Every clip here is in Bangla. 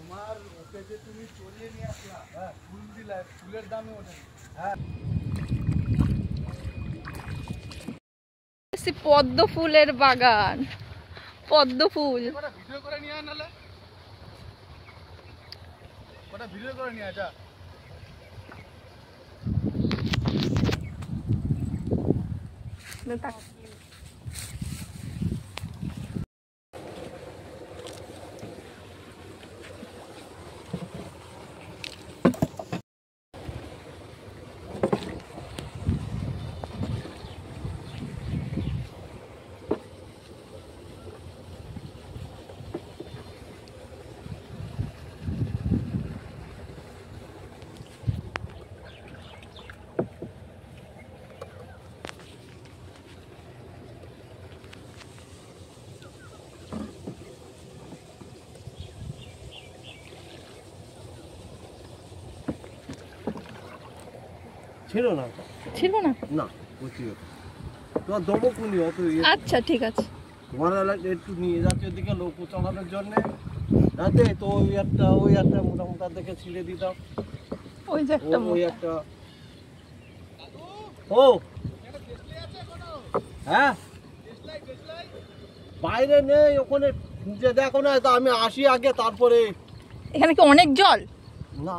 তোমার ওকে যে তুমি চড়িয়ে নিয়ে আসলা, হ্যাঁ, ফুল দিলা, ফুলের দামে ওঠে। হ্যাঁ, পদ্ম ফুলের বাগান, পদ্ম ফুল। ওটা ভিডিও করে নিয়ে আয়, নালে ওটা ভিডিও করে নিয়ে আয়, যা। ছিল না, ছিল না, না তোমার দমকুনি অত। আচ্ছা ঠিক আছে, তোমার একটু নিয়ে যাচ্ছে ওদিকে লোক চালানোর জন্য, যাতে তো ওই একটা মোটামোটা দেখে ছিঁড়ে দিতাম। ওই যে একটা ওই একটা ও হ্যাঁ বাইরে নেই, ওখানে যে দেখো না, তো আমি আসি আগে তারপরে। এখানে কি অনেক জল? না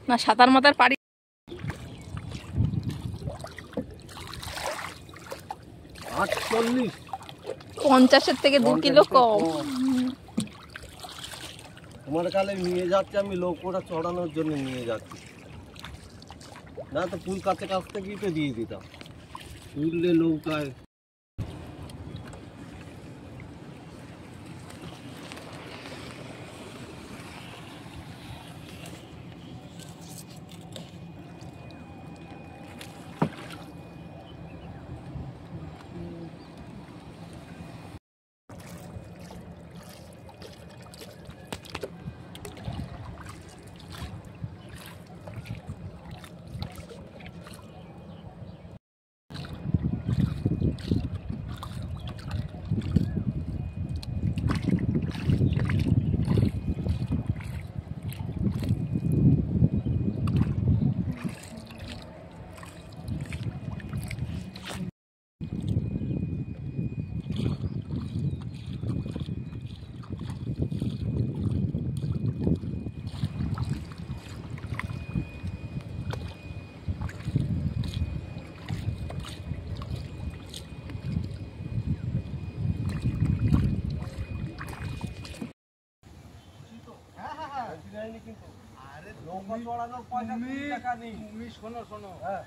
না, সাঁতার মাতার পারি। 48, 50-এর থেকে 2 কিলো কম। তোমার কালে নিয়ে যাচ্ছে আমি, লোক ওটা চড়ানোর জন্য নিয়ে যাচ্ছি, না তো ফুল কাছে কাছ থেকেই তো দিয়ে দিতাম। ফুললে নৌকায় তুমি শোনো শোনো, হ্যাঁ,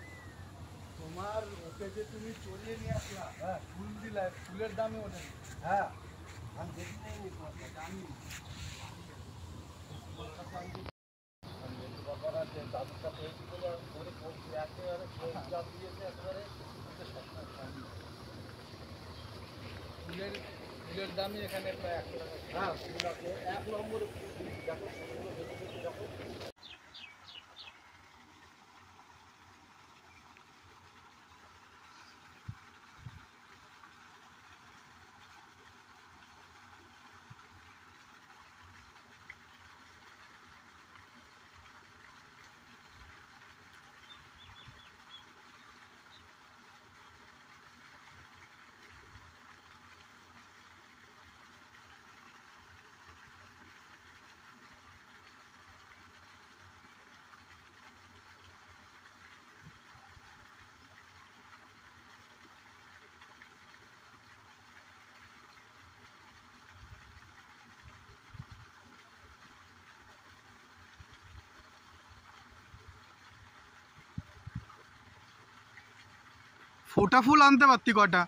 তোমার ওকে যে তুমি চড়িয়ে নিয়ে আসলা, হ্যাঁ, ফুল দিলা, ফুলের দামে ওঠে। হ্যাঁ, আমি দেখি নাই জানি ফুলের দামই এখানে প্রায় 100 টাকা। হ্যাঁ, ফুল আছে 1 নম্বরে দেখো। ফোটা ফুল আনতে পারতি কটা।